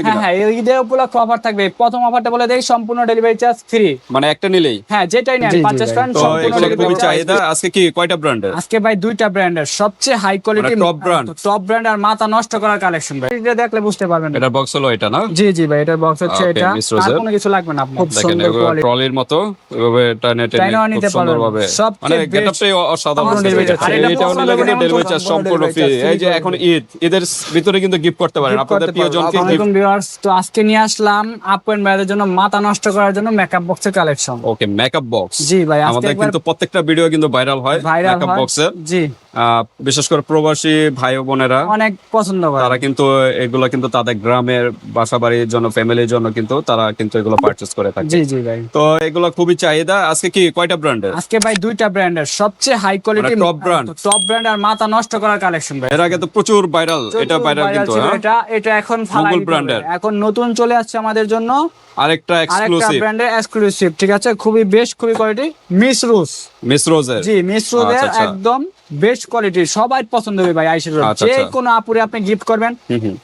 হ্যাঁ হ্যাঁ, এই ঈদের উপলক্ষে অফার থাকবে। প্রথম অফারটা বলে দেই, সম্পূর্ণ ডেলিভারি চার্জ ফ্রি। মানে একটা নিলেই হ্যাঁ, যেটাই নেন পারচেজ করেন তো সম্পূর্ণ এগুলো খুবই ডেলিভারি চাহিদা। আজকে কি কয়টা ব্র্যান্ডের? আজকে ভাই দুইটা ব্র্যান্ডের সবচেয়ে high quality top brand top brand আর মাথা নষ্ট করার কালেকশন ভাই। এটা দেখলে বুঝতে পারবেন। এটা বক্স হলো এটা না? জি জি ভাই, এটার বক্স হচ্ছে Okay, এটা। Miss আর Rose-এর। কোনো কিছু লাগবে না আপনার। খুব দেখেন সুন্দর কোয়ালিটি। ট্রলির মতো এভাবে টানে টেনে চাইনাও নিতে খুব সুন্দরভাবে। পারবেন। মানে সবচেয়ে গেটআপটাই অসাধারণ। সম্পূর্ণ delivery charge। আর এটা এটা পছন্দ হলে কিন্তু করলে ডেলিভারি চার্জ সম্পূর্ণ সম্পূর্ণ delivery ফ্রি। charge এই যে free এখন ঈদের ভিতরে কিন্তু গিফট করতে পারেন gift আপনাদের করতে প্রিয়জনকে। পারবেন। আসসালামু আলাইকুম ভিউয়ার্স, তো আজকে নিয়ে আসলাম আপু এন্ড ভাইদের জন্য মাথা নষ্ট করার জন্য মেকআপ বক্সের কালেকশন। ওকে, মেকআপ বক্স। জি ভাই, আজকে আমাদের একবার কিন্তু প্রত্যেকটা ভিডিও কিন্তু ভাইরাল হয় ভাইরাল মেকআপ হয়। বক্সের। জি, বিশেষ করে প্রবাসী ভাই ও বোনেরা অনেক পছন্দ করে। তারা কিন্তু এগুলো কিন্তু তাদের গ্রামের বাসা বাড়ির জন্য, ফ্যামিলির জন্য কিন্তু তারা কিন্তু এগুলো পারচেজ করে থাকে। জি জি ভাই, তো এগুলো খুবই চাহিদা। আজকে কি কয়টা ব্র্যান্ডের? আজকে ভাই দুইটা ব্র্যান্ডের সবচেয়ে high quality top brand। Top brand আর মাথা নষ্ট করার কালেকশন ভাই। এর আগে তো প্রচুর ভাইরাল, এটা ভাইরাল Viral কিন্তু ছিল হ্যাঁ? এটা এখন ফালাই মুঘল দিতে brand হবে। এর। এখন নতুন চলে আসছে আমাদের জন্য আরেকটা আরেকটা এক্সক্লুসিভ ব্র্যান্ডের এক্সক্লুসিভ, ঠিক আছে, খুবই বেস্ট, খুবই কোয়ালিটি, মিস রোজ। মিস রোজের। জি, মিস রোজের আচ্ছা, আচ্ছা। একদম বেস্ট কোয়ালিটি, সবাই পছন্দ হবে ভাই। আইশের রোজ আচ্ছা, যে আচ্ছা। কোনো আপুরে আপনি গিফট করবেন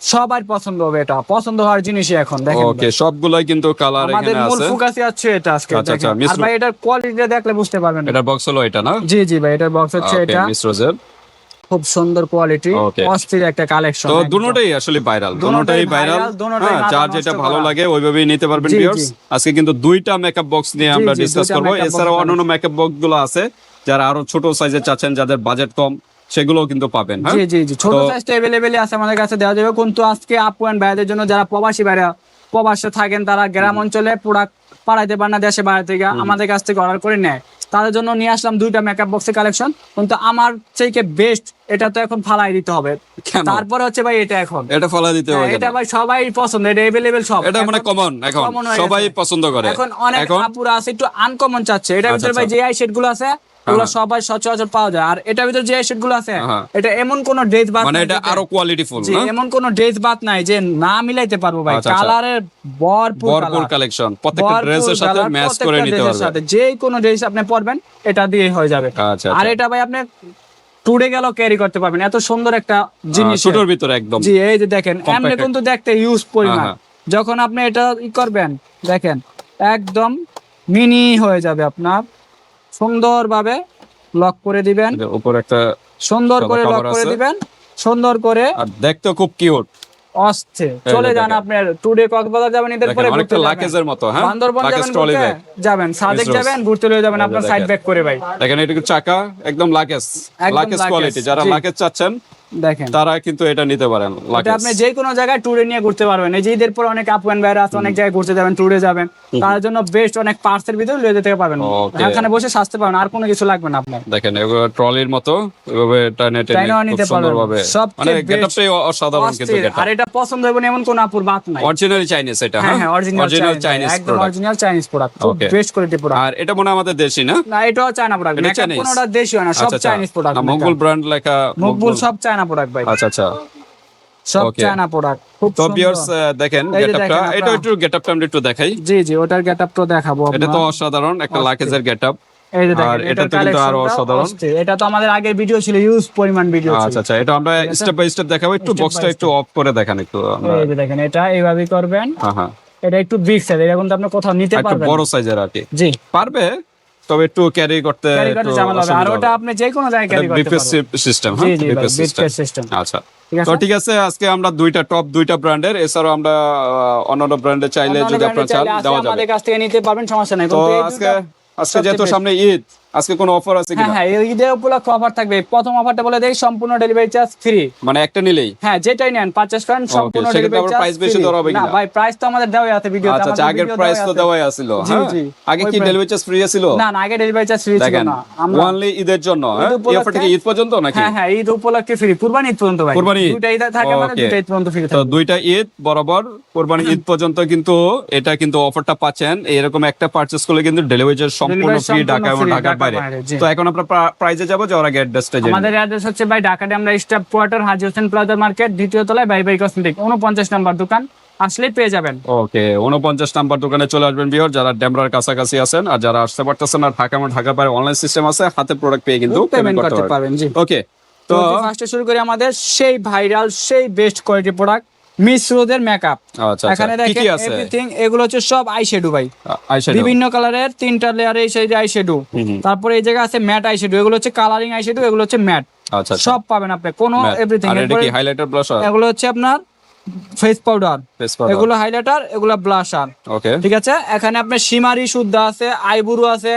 সবার পছন্দ হবে। এটা পছন্দ হওয়ার জিনিসই এখন দেখেন ওকে, সবগুলাই কিন্তু কালার আমাদের এখানে মূল আছে। ফোকাসই আছে এটা আজকে আচ্ছা, দেখেন। আচ্ছা, Miss আর ভাই এটার কোয়ালিটিটা দেখলে বুঝতে পারবেন। এটার বক্স হলো এটা না? জি জি ভাই, এটার বক্স হচ্ছে ওকে, এটা। মিস রোজের। খুব সুন্দর কোয়ালিটি, Okay. অস্থির একটা কালেকশন। তো দুটোটাই আসলে ভাইরাল, দুটোটাই ভাইরাল। দুটোটাই মাথা যার নষ্ট যেটা করা। ভালো লাগে ওইভাবেই নিতে পারবেন জি, ভিউয়ার্স। জি। আজকে কিন্তু দুইটা মেকআপ বক্স নিয়ে জি, আমরা জি, ডিসকাস দুইটা করব। makeup box এছাড়াও বানানো। অন্যান্য মেকআপ বক্স গুলো আছে যারা আরো ছোট সাইজের চাচ্ছেন, যাদের বাজেট কম, সেগুলোও কিন্তু পাবেন। হ্যাঁ, জি জি জি, ছোট তো- সাইজটা अवेलेबल আছে আমাদের কাছে, দেওয়া যাবে। কিন্তু আজকে আপু এন্ড ভাইদের জন্য যারা প্রবাসী ভাইরা প্রবাসে থাকেন, তারা গ্রাম অঞ্চলে প্রোডাক্ট পাঠাইতে পারেন না দেশে বাইরে থেকে, আমাদের কাছ থেকে অর্ডার করে নেয়, তাদের জন্য নিয়ে আসলাম দুইটা মেকআপ বক্সের কালেকশন। কিন্তু আমার থেকে বেস্ট এটা তো এখন ফালাই দিতে হবে। কেন? তারপরে হচ্ছে ভাই এটা এখন এটা ফলা দিতে হবে হ্যাঁ, কেন? এটা ভাই সবাই পছন্দ, এটা अवेलेबल সব। এটা মানে কমন, এখন common হয়ে সবাই গেছে। পছন্দ করে। এখন অনেক আপুরা আছে একটু আনকমন চাচ্ছে। এটার আচ্ছা, ভিতরে ভাই আচ্ছা। যে আই শেড গুলো আছে ওগুলো সবাই সচরাচর পাওয়া যায়। আর এটার ভিতরে যে আই শেড গুলো আছে হ্যাঁ। এটা এমন কোন ড্রেস বাদ মানে নাই এটা যেটা- আরো কোয়ালিটিফুল জি, না? এমন কোন ড্রেস বাদ নাই যে না মিলাইতে পারবো ভাই। আচ্ছা, আচ্ছা। কালারের ভরপুর ভরপুর colour। কালেকশন, প্রত্যেকটা ভরপুর ড্রেসের সাথে colour, ম্যাচ করে প্রত্যেকটা নিতে ড্রেসের পারবেন। সাথে যে কোনো ড্রেস আপনি পরবেন এটা দিয়ে হয়ে যাবে। আচ্ছা, আর আচ্ছা। এটা ভাই আপনি টুডে গেল ক্যারি করতে পারবেন, এত সুন্দর একটা জিনিস। ছোটর ভিতরে একদম। জি, এই যে দেখেন এমনি Compacted। কিন্তু দেখতে ইউজ পরিমাণ, হ্যাঁ, যখন আপনি এটা করবেন দেখেন একদম মিনি হয়ে যাবে আপনার। সুন্দরভাবে লক করে দিবেন, এটার উপর একটা সুন্দর করে সাদা লক cover করে আছে। দিবেন, সুন্দর করে আর দেখতে খুব কিউট। অস্থে চলে যান। দেখেন। আপনার টুডে কক্সবাজার যাবেন, ঈদের পরে দেখেন, ঘুরতে অনেকটা যাবেন। লাকেজের মতো, হ্যাঁ? বান্দরবন লাকেজ যাবেন ট্রলি ঘুরতে, ব্যাগ। যাবেন সাদেক Miss Rose। যাবেন ঘুরতে লয়ে যাবেন এই যে আপনার দেখেন। সাইড ব্যাক করে ভাই। দেখেন এটা চাকা একদম লাকেজ, একদম লাকেজ লাকেজ, কোয়ালিটি। যারা জি। লাকেজ চাচ্ছেন দেখেন তারা কিন্তু এটা নিতে পারেন। এটা লাকেজ আপনি যে কোনো জায়গায় ট্যুরে নিয়ে ঘুরতে পারবেন। এই যে ঈদের পর অনেক আপু এন্ড ভাইরা আছে, অনেক জায়গায় ঘুরতে যাবেন, ট্যুরে যাবেন, তার জন্য বেস্ট অনেক পার্সের ভিতরে লয়ে যেতে পারবেন। Okay। এখানে বসে সাজতে পারবেন, আর কোনো কিছু লাগবে না আপনার। দেখেন এগুলো ট্রলির মতো এভাবে টানে টেনে চাইনাও খুব নিতে পারবেন। সুন্দরভাবে। সবচেয়ে মানে best, গেটআপটাই অসাধারণ কিন্তু অস্থির। গেটআপ। আর এটা পছন্দ হবে না এমন কোন আপুর বাত নাই। অরিজিনাল চাইনিজ এটা, হ্যাঁ হ্যাঁ? হ্যাঁ, অরিজিনাল চাইনিজ একদম প্রোডাক্ট। অরিজিনাল চাইনিজ প্রোডাক্ট, খুব Okay। Best quality product. আর এটা মনে হয় আমাদের দেশি না? না, এটাও চায়না প্রোডাক্ট। এটা মেকআপ Chinese? কোনোটা দেশীয় না, সব আচ্ছা, আচ্ছা। Chinese product. না, মঙ্গল ব্র্যান্ড লেখা। মকবুল সব চায়না প্রোডাক্ট ভাই, আচ্ছা, আচ্ছা। সব Okay। China product. খুব তো সুন্দর। ভিউয়ার্স দেখেন এই যে গেটআপটা, দেখেন এটা আপনারা। একটু গেটআপটা আমরা একটু দেখাই। জি জি, ওটার গেটআপটা দেখাবো এটা তো আপনারা। অসাধারণ একটা লাকেজের গেটআপ। এই যে আর দেখেন এটা এটার তো কিন্তু আরো কালেকশনটা অসাধারণ। অস্থির। এটা তো আমাদের আগের ভিডিও ছিল, ইউজ পরিমাণ ভিডিও ছিল। আচ্ছা, আচ্ছা। এটা আমরা ঠিক আছে? স্টেপ বাই স্টেপ দেখাবো। একটু Step বক্সটা by একটু অফ করে দেখান একটু আমরা। এই যে দেখেন এটা এইভাবেই করবেন। হ্যাঁ, হ্যাঁ। এটা একটু বিগ সাইজ, এটা কিন্তু আপনি কোথাও নিতে একটু পারবেন বড় না। সাইজের আর কি। জি, পারবে, তবে একটু ক্যারি করতে ক্যারি করতে একটু ঝামেলা হবে। আর অসুবিধা ওটা হবে। আপনি যে কোনো জায়গায় ক্যারি এটা করতে বিপিএস পারবেন। সিস্টেম, জি হ্যাঁ? জি ভাই, বিপিএস বিপিএস সিস্টেম। আচ্ছা। ঠিক তো আছে? ঠিক আছে, আজকে আমরা দুইটা ব্র্যান্ডের, এছাড়াও আমরা অন্যান্য ব্র্যান্ডে চাইলে অন্যান্য যদি আপনারা brand এ চান চাইলে আসলে দেওয়া যাবে। আমাদের কাছ থেকে নিতে পারবেন, সমস্যা নাই। তো কিন্তু এই আজকে দুটো আজকে যেহেতু সবচেয়ে সামনে ঈদ, আজকে কোনো অফার আছে হ্যাঁ কিনা? হ্যাঁ, এই ঈদের উপলক্ষে অফার থাকবে। প্রথম অফারটা বলে দেই, সম্পূর্ণ ডেলিভারি চার্জ ফ্রি। মানে একটা নিলেই? হ্যাঁ, যেটাই নেন পারচেজ করেন সম্পূর্ণ সেক্ষেত্রে ডেলিভারি আবার চার্জ। price বেশি ধরা হবে না কিনা? ভাই, প্রাইস তো আমাদের দেওয়াই আছে ভিডিওতে। আচ্ছা, আচ্ছা। আগের প্রাইস তো দেওয়াই আছিল, জি, হ্যাঁ? জি। আগে ওই কি price- ডেলিভারি চার্জ ফ্রি ছিল? না না, আগে ডেলিভারি চার্জ ফ্রি ছিল দেখেন, না। আমরা ওনলি ঈদের জন্য, হ্যাঁ? ঈদ এই উপলক্ষে- অফারটা কি ঈদ পর্যন্ত নাকি? হ্যাঁ হ্যাঁ, ঈদ উপলক্ষে ফ্রি, কুরবানি ঈদ পর্যন্ত ভাই। কুরবানি ঈদ? দুইটা ঈদ থাকে মানে Okay। দুইটা ঈদ পর্যন্ত ফ্রি তো থাকবে। দুইটা ঈদ বরাবর কুরবানি ঈদ পর্যন্ত কিন্তু এটা কিন্তু অফারটা পাচ্ছেন। এরকম একটা পারচেজ করলে কিন্তু ডেলিভারি চার্জ সম্পূর্ণ Delivery ফ্রি সম্পূর্ণ ঢাকা এবং free, ঢাকার ঢাকার বাইরে। বাইরে, জি। তো এখন আমরা প্রাইজে যাবো, যাওয়ার আগে অ্যাড্রেসটা জেনে আমাদের অ্যাড্রেস হচ্ছে ভাই ঢাকাতে আমরা স্টাফ কোয়ার্টার, হাজী হোসেন প্লাজা মার্কেট, দ্বিতীয় তলায় বাই বাই কসমেটিক, 49 নম্বর দোকান, আসলেই পেয়ে যাবেন। ওকে, 49 নাম্বার দোকানে চলে আসবেন ভিউয়ার, যারা ডেমরার কাছাকাছি আছেন। আর যারা আসতে পারতেছেন আর ঢাকা এবং ঢাকার বাইরে অনলাইন সিস্টেম আছে, হাতে প্রোডাক্ট পেয়ে কিন্তু পেমেন্ট পেমেন্ট করতে পারবেন। জি, ওকে, তো তো ফার্স্টে শুরু করি আমাদের সেই ভাইরাল, সেই বেস্ট কোয়ালিটি প্রোডাক্ট মিশ্রদের মেকআপ। আচ্ছা এখানে আচ্ছা, কি দেখেন কি আছে? এভরিথিং, এগুলো হচ্ছে সব আইশ্যাডো ভাই, আইশ্যাডো বিভিন্ন কালারের 3টা লেয়ারে এই সাইডে আইশ্যাডো। তারপরে এই জায়গা আছে ম্যাট আইশ্যাডো, এগুলো হচ্ছে কালারিং আইশ্যাডো, এগুলো হচ্ছে ম্যাট। আচ্ছা আচ্ছা, সব পাবেন আপনি, কোনো এভরিথিং। আর এটা কি হাইলাইটার ব্লাশার? এগুলো হচ্ছে আপনার ফেস পাউডার, ফেস পাউডার, এগুলো হাইলাইটার, এগুলো ব্লাশার। ওকে ঠিক আছে, এখানে আপনার শিমারি শুদ্ধ আছে, আইবুরু আছে,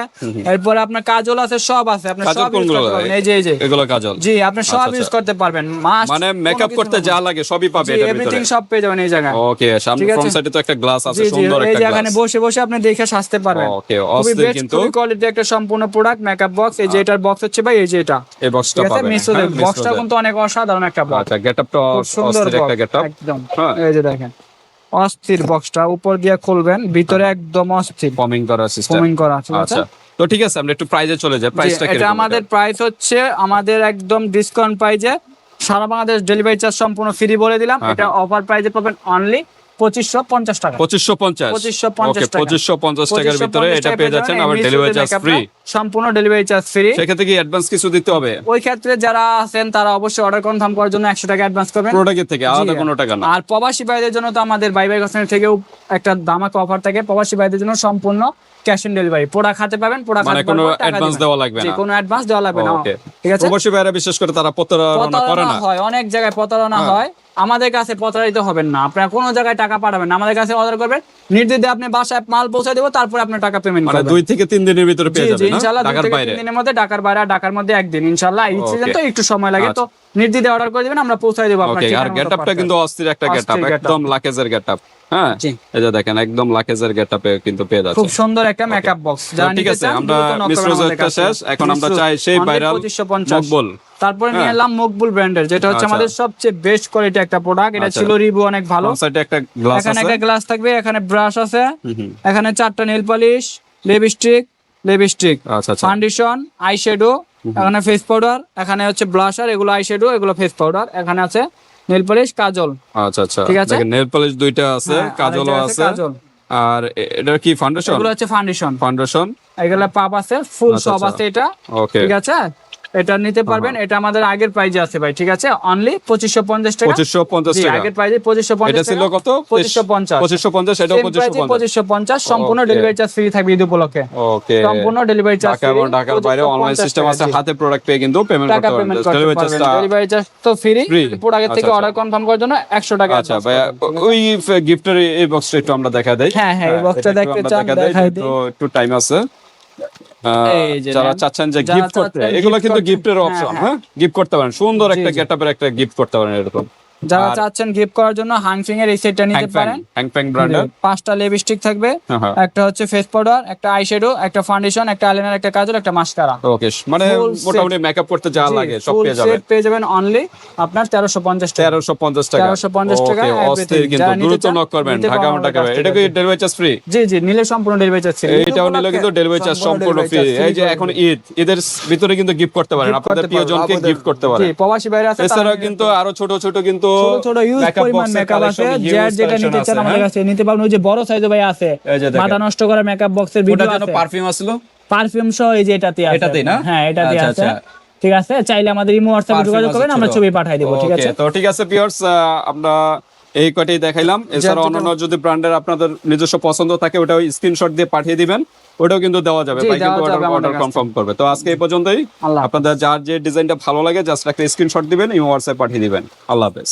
এরপরে আপনার কাজল আছে, সব আছে, আপনি কাজল সব ইউজ কোনগুলো? করতে পারবেন। এই যে এগুলো কাজল? জি, আপনি সব আচ্ছা, ইউজ আচ্ছা। করতে পারবেন, মাস্ট মানে মেকআপ করতে যা লাগে সবই পাবে এটার ভিতরে? এভরিথিং সব পেয়ে যাবেন এই জায়গায়। ওকে, সামনে ঠিক আছে? ফ্রন্ট সাইডে তো একটা গ্লাস আছে, জি জি, সুন্দর এই একটা যে এখানে গ্লাস। বসে বসে আপনি দেখে সাজতে পারবেন। ওকে, খুবই অস্থির বেস্ট, কিন্তু। খুবই কোয়ালিটি একটা সম্পূর্ণ প্রোডাক্ট মেকআপ বক্স। এই যে এটার বক্স হচ্ছে ভাই, এই যে এটা, এই বক্সটা ঠিক আছে, পাবেন। মিশ্রদের বক্সটা কিন্তু অনেক অসাধারণ একটা বক্স, আচ্ছা, গেটআপটা খুব সুন্দর অস্থির একটা box, গেটআপ। একদম। হ্যাঁ। এই যে দেখেন অস্থির বক্সটা, উপর দিয়ে খুলবেন, ভিতরে একদম অস্থির ফমিং করার সিস্টেম। ফোমিং করা, ঠিক আছে। আচ্ছা, তো ঠিক আছে, আমরা একটু প্রাইজে চলে যাই। প্রাইসটা কি? এটা আমাদের প্রাইস হচ্ছে, আমাদের একদম ডিসকাউন্ট প্রাইজে, সারা বাংলাদেশ ডেলিভারি চার্জ সম্পূর্ণ ফ্রি বলে দিলাম। এটা অফার প্রাইজে পাবেন অনলি 2550 টাকা। 2550? 2550 ওকে, 2550 টাকার ভিতরে এটা পেয়ে যাচ্ছেন, আবার ডেলিভারি চার্জ ফ্রি। সম্পূর্ণ ডেলিভারি চার্জ ফ্রি। সেক্ষেত্রে কি অ্যাডভান্স কিছু দিতে হবে? ওই ক্ষেত্রে যারা আছেন তারা অবশ্যই অর্ডার কনফার্ম করার জন্য 100 টাকা অ্যাডভান্স করবেন প্রোডাক্টের থেকে, আলাদা কোনো টাকা না। আর প্রবাসী ভাইদের জন্য তো আমাদের বাই বাই কোম্পানি থেকেও একটা দামাকা অফার থাকে। প্রবাসী ভাইদের জন্য সম্পূর্ণ ক্যাশ অন ডেলিভারি, প্রোডাক্ট হাতে পাবেন, প্রোডাক্ট মানে হাতে কোনো পাবেন, টাকা অ্যাডভান্স দিবেন। দেওয়া লাগবে জি, না? কোনো অ্যাডভান্স দেওয়া লাগবে না। ওকে, ঠিক আছে। প্রবাসী ভাইরা বিশেষ করে তারা প্রতারণা করে না? হয়, অনেক জায়গায় প্রতারণা হয়। আমাদের কাছে প্রতারিত হবেন না, আপনারা কোনো জায়গায় টাকা পাঠাবেন না, আমাদের কাছে অর্ডার করবেন, নির্দ্বিধায় আপনি বাসায় মাল পৌঁছে দেবো, তারপর আপনি টাকা পেমেন্ট মানে করবেন। 2 থেকে 3 দিনের ভিতরে পেয়ে জি জি, যাবেন না? ইনশাআল্লাহ 2 ঢাকার থেকে বাইরে? 3 দিনের মধ্যে, ঢাকার বাইরে, ঢাকার মধ্যে একদিন ইনশাআল্লাহ। এই সিজন তো Okay. একটু সময় লাগে, তো নির্দ্বিধায় অর্ডার করে দিবেন, আমরা পৌঁছে দেবো আপনার ওকে, আর ঠিকানা মতো গেটআপটা পাঠাতে। কিন্তু অস্থির একটা গেটআপ, অস্থির একদম লাকেজের গেটআপ। হ্যাঁ, জি। এই যে দেখেন, একদম লাকেজের গেটআপে কিন্তু পেয়ে যাচ্ছে। খুব সুন্দর একটা মেকআপ বক্স। তো ঠিক আছে, আমরা মিশ্র জয়টা শেষ, এখন আমরা চাই সেই ভাইরাল 2550। মকবুল। তারপরে নিয়ে এলাম মকবুল ব্র্যান্ডের, যেটা হচ্ছে আচ্ছা। আমাদের সবচেয়ে বেস্ট কোয়ালিটি একটা প্রোডাক্ট। এটা আচ্ছা। ছিল রিভিউ অনেক ভালো। ফ্রন্ট সাইডে একটা গ্লাস এখানে আছে, একটা গ্লাস থাকবে, এখানে ব্রাশ আছে, এখানে 4টা নেল পলিশ, লিপস্টিক, আচ্ছা আচ্ছা, ফাউন্ডেশন, আইশ্যাডো, এখানে ফেস পাউডার, এখানে হচ্ছে ব্লাশার, এগুলো আইশ্যাডো, এগুলো ফেস পাউডার, এখানে আছে নেল পলিশ, কাজল। আচ্ছা আচ্ছা, ঠিক আছে। দেখেন নেল পলিশ দুইটা আছে, হ্যাঁ, আর কাজলও এটা আছে। কাজল। আর এটা কি ফাউন্ডেশন? এগুলো হচ্ছে ফাউন্ডেশন, ফাউন্ডেশন, এগুলো পাপ আছে, ফুল আচ্ছা, সব আচ্ছা। আছে এটা। ওকে, ঠিক আছে, এটা নিতে পারবেন। এটা আমাদের আগের প্রাইজে আছে ভাই, ঠিক আছে, অনলি 2550 টাকা। 2550 জি, টাকা। আগের প্রাইজে 2550 এটা ছিল কত? 2550। 2550, এটাও 2550। 2550 সম্পূর্ণ Okay. ডেলিভারি চার্জ ফ্রি থাকবে ঈদ উপলক্ষে। ওকে, সম্পূর্ণ ডেলিভারি চার্জ ঢাকা এবং ঢাকার বাইরে অনলাইন সিস্টেম আছে, হাতে প্রোডাক্ট পেয়ে কিন্তু পেমেন্ট টাকা করতে পেমেন্ট পারবেন। করতে ডেলিভারি পারবেন। চার্জটা ডেলিভারি চার্জ তো ফ্রি, Free? প্রোডাক্টের থেকে আচ্ছা, অর্ডার কনফার্ম করার জন্য 100 টাকা আচ্ছা advance ভাইয়া, করতে হবে। ওই গিফটের এই বক্সটা একটু আমরা দেখা দেই। হ্যাঁ, হ্যাঁ, এই এটা বক্সটা একটু দেখতে আমরা চান, দেখা দেই, দেখাই দিই। তো একটু টাইম আছে। এই যে যারা নেন। চাচ্ছেন যে যারা গিফট করতে, চাচ্ছেন এগুলো gift কিন্তু করতে, গিফটের হ্যাঁ, অপশন। হ্যাঁ। হ্যাঁ, গিফট করতে পারেন, সুন্দর জি, একটা জি। গেটআপের একটা গিফট করতে পারেন এরকম। যারা আর চাচ্ছেন গিফট করার জন্য হাংফিং এর এই সেটটা নিতে পারেন। হ্যাংপ্যাং ব্র্যান্ডের 5টা লিপস্টিক থাকবে, হ্যাঁ। একটা হচ্ছে ফেস পাউডার, একটা আইশ্যাডো, একটা ফাউন্ডেশন, একটা আইলাইনার, একটা কাজল, একটা মাস্কারা। ওকে, মানে Full set। মোটামুটি মেকআপ করতে যা লাগে সব পেয়ে যাবেন। সেট পেয়ে যাবেন অনলি আপনার 1350 টাকা। 1350 টাকা। 1350 টাকা, ওকে, অস্থির everything। কিন্তু, যারা নিতে দ্রুত চান, নক করবেন, নিতে ঢাকা পারবেন এবং ঢাকা আমাদের কাছ এটা থেকে। কি ডেলিভারি চার্জ ফ্রি? জি জি, নিলে সম্পূর্ণ ডেলিভারি চার্জ। এইটাও নিলে কিন্তু ডেলিভারি চার্জ সম্পূর্ণ ফ্রি। এই যে এখন ঈদের ভিতরে কিন্তু গিফট করতে পারেন, আপনাদের প্রিয়জনকে গিফট করতে পারেন। জি, প্রবাসী বাইরে আছে, এছাড়াও কিন্তু আরো ছোট ছোট কিন্তু ছোট ইউজ makeup পরিমাণ box এর মেকআপ আছে, collection, যার huge যেটা collection নিতে চান আছে, আমাদের হ্যাঁ? কাছে নিতে পারবেন। ওই যে বড় সাইজ ভাই আছে, এই যে দেখেন। মাথা নষ্ট করা মেকআপ বক্সের ভিডিও ওটা যেন আছে, পারফিউম আসলো, পারফিউম সহ এই যে এটাতে আছে। এটাতেই না? হ্যাঁ, এটাতে আচ্ছা, আছে। আচ্ছা। ঠিক আছে, চাইলে আমাদের ইমো হোয়াটসঅ্যাপে যোগাযোগ করবেন, আমরা ছবি পাঠিয়ে দেব। ঠিক আছে, ওকে, তো ঠিক আছে ভিউয়ার্স, আমরা এই কয়টাই দেখাইলাম। এছাড়া অন্যান্য যদি ব্র্যান্ডের আপনাদের নিজস্ব পছন্দ থাকে, ওটাও স্ক্রিনশট দিয়ে পাঠিয়ে দিবেন, ওটাও কিন্তু দেওয়া যাবে। জি, ভাই কিন্তু দেওয়া যাবে আমাদের অর্ডার কাছে। কনফার্ম করবে। তো আজকে এই পর্যন্তই। আল্লাহ। আপনাদের যার যে ডিজাইনটা ভালো লাগে জাস্ট একটা স্ক্রিনশট দিবেন, ইমো হোয়াটসঅ্যাপ পাঠিয়ে দিবেন। আল্লাহ হাফেজ।